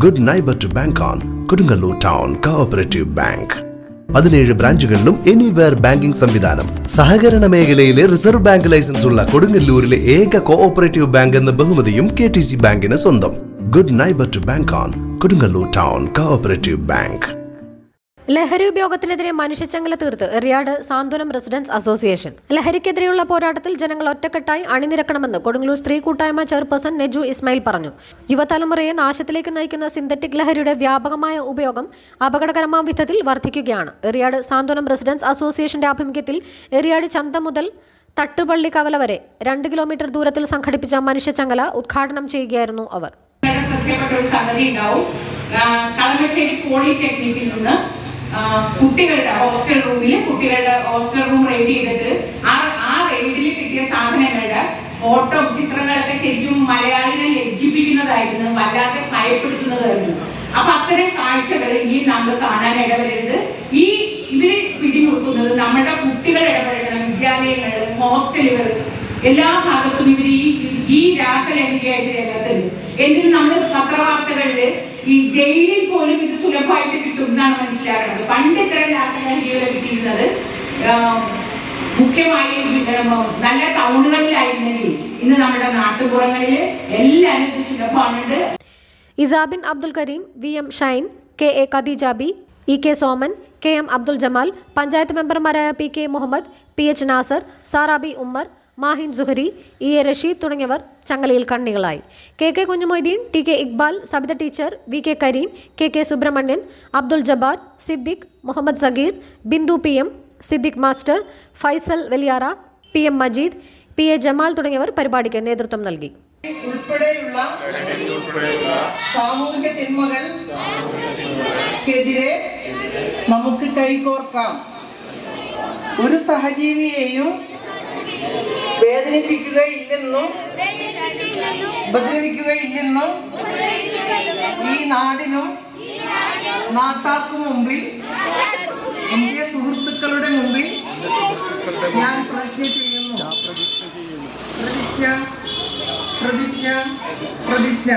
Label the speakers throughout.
Speaker 1: Good neighbor to bank on. Kodungalur Town Cooperative Bank. 17 ബ്രാഞ്ചുകളിലും anywhere banking സംവിധാനം. സഹകരണ മേഖലയിലെ റിസർവ് ബാങ്ക് ലൈസൻസ് ഉള്ള കൊടുങ്ങല്ലൂരിലെ ഏക കോഓപ്പറേറ്റീവ് ബാങ്ക് എന്ന ബഹുമതിയും KTC ബാങ്കിന് സ്വന്തം. Good neighbor to bank on. Kodungalur Town Cooperative Bank.
Speaker 2: ലഹരി ഉപയോഗത്തിനെതിരെ മനുഷ്യച്ചങ്ങല തീർത്ത് എറിയാട് സാന്ത്വനം റെസിഡൻസ് അസോസിയേഷൻ. ലഹരിക്കെതിരെയുള്ള പോരാട്ടത്തിൽ ജനങ്ങൾ ഒറ്റക്കെട്ടായി അണിനിരക്കണമെന്ന് കൊടുങ്ങല്ലൂർ സ്ത്രീ കൂട്ടായ്മ ചെയർപേഴ്സൺ നെജു ഇസ്മായിൽ പറഞ്ഞു. യുവതലമുറയെ നാശത്തിലേക്ക് നയിക്കുന്ന സിന്തറ്റിക് ലഹരിയുടെ വ്യാപകമായ ഉപയോഗം അപകടകരമായ വിധത്തിൽ വർദ്ധിക്കുകയാണ്. എറിയാട് സാന്ത്വനം റെസിഡൻസ് അസോസിയേഷന്റെ ആഭിമുഖ്യത്തിൽ എറിയാട് ചന്ത മുതൽ തട്ടുപള്ളി കവല വരെ 2 കിലോമീറ്റർ ദൂരത്തിൽ സംഘടിപ്പിച്ച മനുഷ്യച്ചങ്ങല ഉദ്ഘാടനം ചെയ്യുകയായിരുന്നു അവർ.
Speaker 3: കുട്ടികളുടെ ഹോസ്റ്റൽ റൂം റെയ്ഡ് ചെയ്തിട്ട് ആ റെയ്ഡിൽ കിട്ടിയ സാധനങ്ങളുടെ ഫോട്ടോ ചിത്രങ്ങളൊക്കെ ശരിക്കും മലയാളികളെ ലജ്ജിപ്പിക്കുന്നതായിരുന്നു, വല്ലാതെ ഭയപ്പെടുത്തുന്നതായിരുന്നു. അപ്പൊ അത്തരം കാഴ്ചകൾ ഇനി നമ്മൾ കാണാൻ ഇടവരരുത്. ഇവര് പിടിമുറുക്കുന്നത് നമ്മുടെ കുട്ടികൾ ഇടപെടണം. വിദ്യാലയങ്ങൾ, ഹോസ്റ്റലുകൾ, എല്ലാ ഭാഗത്തും ഇവർ ഈ രാസലഹരിയായിട്ട് രംഗത്തുണ്ട്. എന്നിട്ട് നമ്മൾ പത്രവാർത്തകളില് ഈ ജയിലിൽ പോലും ഇത് സുലഭമായിട്ട് കിട്ടും എന്നാണ് മനസ്സിലാക്കുന്നത്. പണ്ട് ഇത്തരം രാസലഹരികൾ കിട്ടിയിരുന്നത് മുഖ്യമായി നല്ല ടൗണുകളിലായിരുന്നെങ്കിൽ ഇന്ന് നമ്മുടെ നാട്ടുപുറങ്ങളിൽ എല്ലാവരും ഇത് സുലഭമാണുണ്ട്.
Speaker 2: ഇസാബിൻ Abdul Karim, VM Shine, KA Khadeejabi, EK Soman, KM Abdul Jamal, panchayat മെമ്പർമാരായ PK Muhammad, PH Nasar, Sarabi Ummer, Mahin Zuhri, EA Rasheed തുടങ്ങിയവർ ചങ്ങലയിൽ കണ്ണികളായി. KK Kunjumoideen, TK Iqbal, Sabitha teacher, VK Kareem, KK Subramanian, Abdul Jabbar, Siddique, Muhammad Sageer, Bindu PM, Siddique master, Faisal Valiyara, PM Majeed, PA Jamal തുടങ്ങിയവർ പരിപാടിക്ക് നേതൃത്വം നൽകി.
Speaker 4: ഉൾപ്പെടെയുള്ള സാമൂഹിക തിന്മകൾക്കെതിരെ നമുക്ക് കൈകോർക്കാം. ഒരു സഹജീവിയെയും വേദനിപ്പിക്കുകയില്ലെന്നും ഉപദ്രവിക്കുകയില്ലെന്നും ഈ നാടിനും നാട്ടാർക്കു മുമ്പിൽ, എന്റെ സുഹൃത്തുക്കളുടെ മുമ്പിൽ ഞാൻ പ്രതിജ്ഞ ചെയ്യുന്നു. പ്രതിജ്ഞ.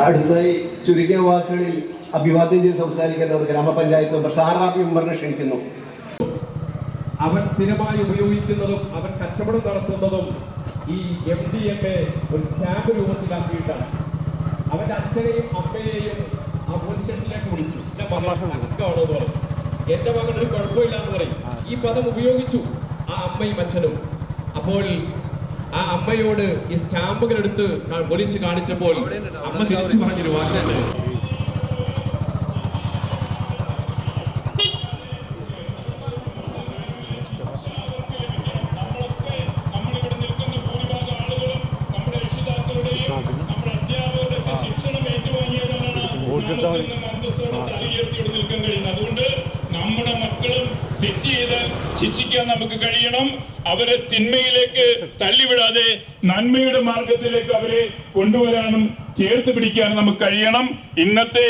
Speaker 5: അടുത്തായി ചുരുങ്ങിയ വാക്കുകളിൽ അഭിവാദ്യം ചെയ്ത് സംസാരിക്കേണ്ടത് ഗ്രാമപഞ്ചായത്ത് മെമ്പർ സാറാബി ഉമ്മറിനെ ക്ഷണിക്കുന്നു.
Speaker 6: അവൻ സ്ഥിരമായി ഉപയോഗിക്കുന്നതും അവൻ കച്ചവടം നടത്തുന്നതും ഈ MDMA ഒരു സ്റ്റാമ്പ് രൂപത്തിലാക്കിയിട്ടാണ്. അവന്റെ അച്ഛനെയും അമ്മയെയും ആ പോലീസ് സ്റ്റേഷനിലേക്ക് വിളിച്ചു. എന്റെ മകനൊരു കുഴപ്പമില്ല എന്ന് പറയും. ഈ പദം ഉപയോഗിച്ചു ആ അമ്മയും അച്ഛനും. അപ്പോൾ ആ അമ്മയോട് ഈ സ്റ്റാമ്പുകൾ എടുത്ത് പോലീസ് കാണിച്ചപ്പോൾ അമ്മ തിരിച്ചു പറഞ്ഞൊരു വാക്കാണ്,
Speaker 7: അതുകൊണ്ട് നമ്മുടെ മക്കളും തെറ്റ് ചെയ്താൽ ശിക്ഷിക്കാൻ നമുക്ക് കഴിയണം. അവരെ തിന്മയിലേക്ക് തള്ളിവിടാതെ നന്മയുടെ മാർഗത്തിലേക്ക് അവരെ കൊണ്ടുവരാനും ചേർത്ത് പിടിക്കാനും നമുക്ക് കഴിയണം. ഇന്നത്തെ